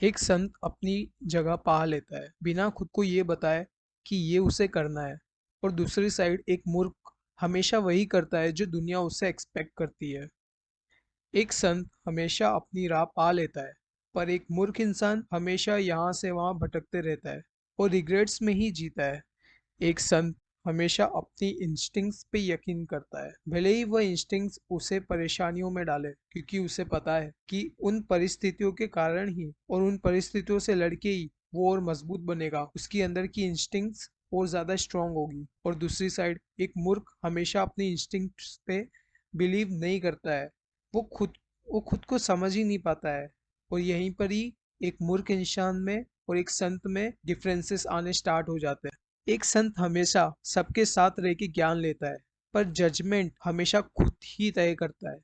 एक संत अपनी जगह पा लेता है बिना खुद को ये बताए कि ये उसे करना है। और दूसरी साइड एक मूर्ख हमेशा वही करता है जो दुनिया उससे एक्सपेक्ट करती है। एक संत हमेशा अपनी राह पा लेता है, पर एक मूर्ख इंसान हमेशा यहाँ से वहाँ भटकते रहता है और रिग्रेट्स में ही जीता है। एक संत हमेशा अपनी इंस्टिंक्ट्स पे यकीन करता है, भले ही वह इंस्टिंक्ट्स उसे परेशानियों में डाले, क्योंकि उसे पता है कि उन परिस्थितियों के कारण ही और उन परिस्थितियों से लड़के ही वो और मजबूत बनेगा, उसकी अंदर की इंस्टिंक्ट्स और ज्यादा स्ट्रांग होगी। और दूसरी साइड एक मूर्ख हमेशा अपनी इंस्टिंक्ट्स पे बिलीव नहीं करता है। वो खुद वो खुद को समझ ही नहीं पाता है। और यहीं पर ही एक मूर्ख इंसान में और एक संत में डिफरेंसेस आने स्टार्ट हो जाते हैं। एक संत हमेशा सबके साथ रह के ज्ञान लेता है, पर जजमेंट हमेशा खुद ही तय करता है।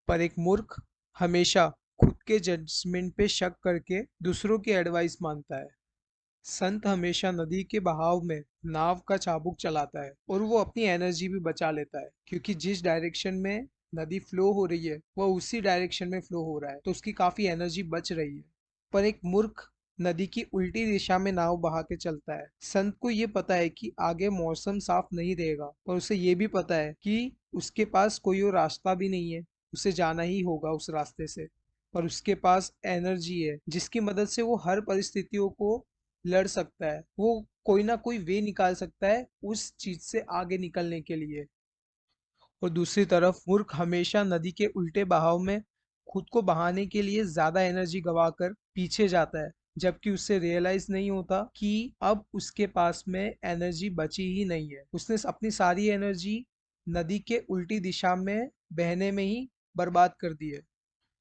पर एक मूर्ख हमेशा खुद के जजमेंट पे शक करके दूसरों की एडवाइस मानता है। संत हमेशा नदी के बहाव में नाव का चाबुक चलाता है और वो अपनी एनर्जी भी बचा लेता है, क्योंकि जिस डायरेक्शन में नदी फ्लो हो रही है वह उसी डायरेक्शन में फ्लो हो रहा है, तो उसकी काफी एनर्जी बच रही है। पर एक मूर्ख नदी की उल्टी दिशा में नाव बहा के चलता है। संत को ये पता है कि आगे मौसम साफ नहीं रहेगा, पर उसे ये भी पता है कि उसके पास कोई और रास्ता भी नहीं है, उसे जाना ही होगा उस रास्ते से। पर उसके पास एनर्जी है जिसकी मदद से वो हर परिस्थितियों को लड़ सकता है, वो कोई ना कोई वे निकाल सकता है उस चीज से आगे निकलने के लिए। और दूसरी तरफ मूर्ख हमेशा नदी के उल्टे बहाव में खुद को बहाने के लिए ज्यादा एनर्जी गवाकर पीछे जाता है, जबकि उससे रियलाइज नहीं होता कि अब उसके पास में एनर्जी बची ही नहीं है। उसने अपनी सारी एनर्जी नदी के उल्टी दिशा में बहने में ही बर्बाद कर दी है।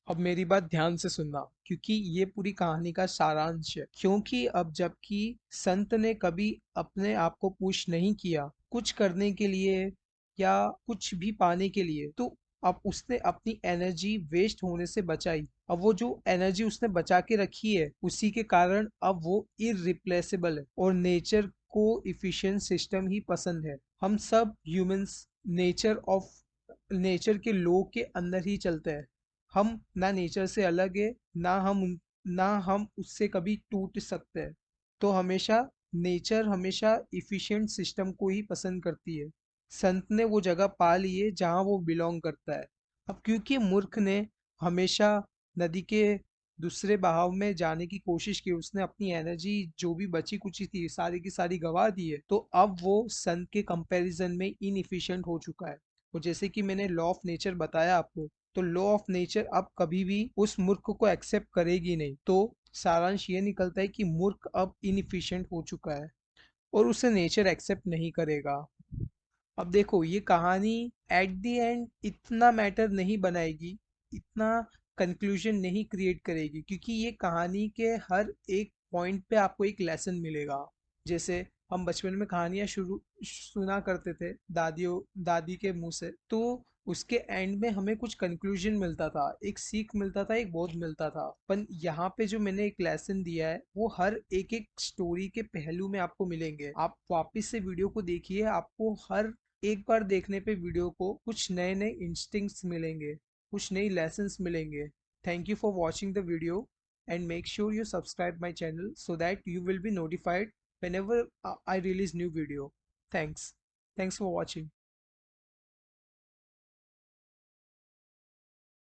अब मेरी बात ध्यान से सुनना, क्योंकि ये पूरी कहानी का सारांश है। क्योंकि अब जबकि संत ने कभी अपने आप को पुश नहीं किया कुछ करने के लिए या कुछ भी पाने के लिए, तो अब उसने अपनी एनर्जी वेस्ट होने से बचाई। अब वो जो एनर्जी उसने बचा के रखी है उसी के कारण अब वो इररिप्लेसेबल है। और नेचर को इफिशिएंट सिस्टम ही पसंद है। हम सब ह्यूमंस नेचर के लॉ के अंदर ही चलते हैं। हम ना नेचर से अलग है, ना हम उससे कभी टूट सकते हैं। तो हमेशा नेचर हमेशा इफिशिएंट सिस्टम को ही पसंद करती है। संत ने वो जगह पा ली है जहाँ वो बिलोंग करता है। अब क्योंकि मूर्ख ने हमेशा नदी के दूसरे बहाव में जाने की कोशिश की, उसने अपनी एनर्जी जो भी बची कुची थी सारी की सारी गवा दी है, तो अब वो संत के कंपैरिजन में इनएफिशिएंट हो चुका है। और जैसे कि मैंने लॉ ऑफ नेचर बताया आपको, तो लॉ ऑफ नेचर अब कभी भी उस मूर्ख को एक्सेप्ट करेगी नहीं। तो सारांश ये निकलता है कि मूर्ख अब इनएफिशिएंट हो चुका है और उसे नेचर एक्सेप्ट नहीं करेगा। अब देखो ये कहानी एट द एंड इतना मैटर नहीं बनाएगी, इतना कंक्लूजन नहीं क्रिएट करेगी, क्योंकि ये कहानी के हर एक पॉइंट पे आपको एक लेसन मिलेगा। जैसे हम बचपन में कहानियां शुरू सुना करते थे दादियों दादी के मुंह से, तो उसके एंड में हमें कुछ कंक्लूजन मिलता था, एक सीख मिलता था, एक बोध मिलता था। पर यहाँ पे जो मैंने एक लेसन दिया है वो हर एक एक स्टोरी के पहलू में आपको मिलेंगे। आप वापस से वीडियो को देखिए, आपको हर एक बार देखने पे वीडियो को कुछ नए नए इंस्टिंक्ट्स मिलेंगे, कुछ नई लेसन्स मिलेंगे। Thank you for watching the video and make sure you subscribe my channel so that you will be notified whenever I release new video. Thanks for watching.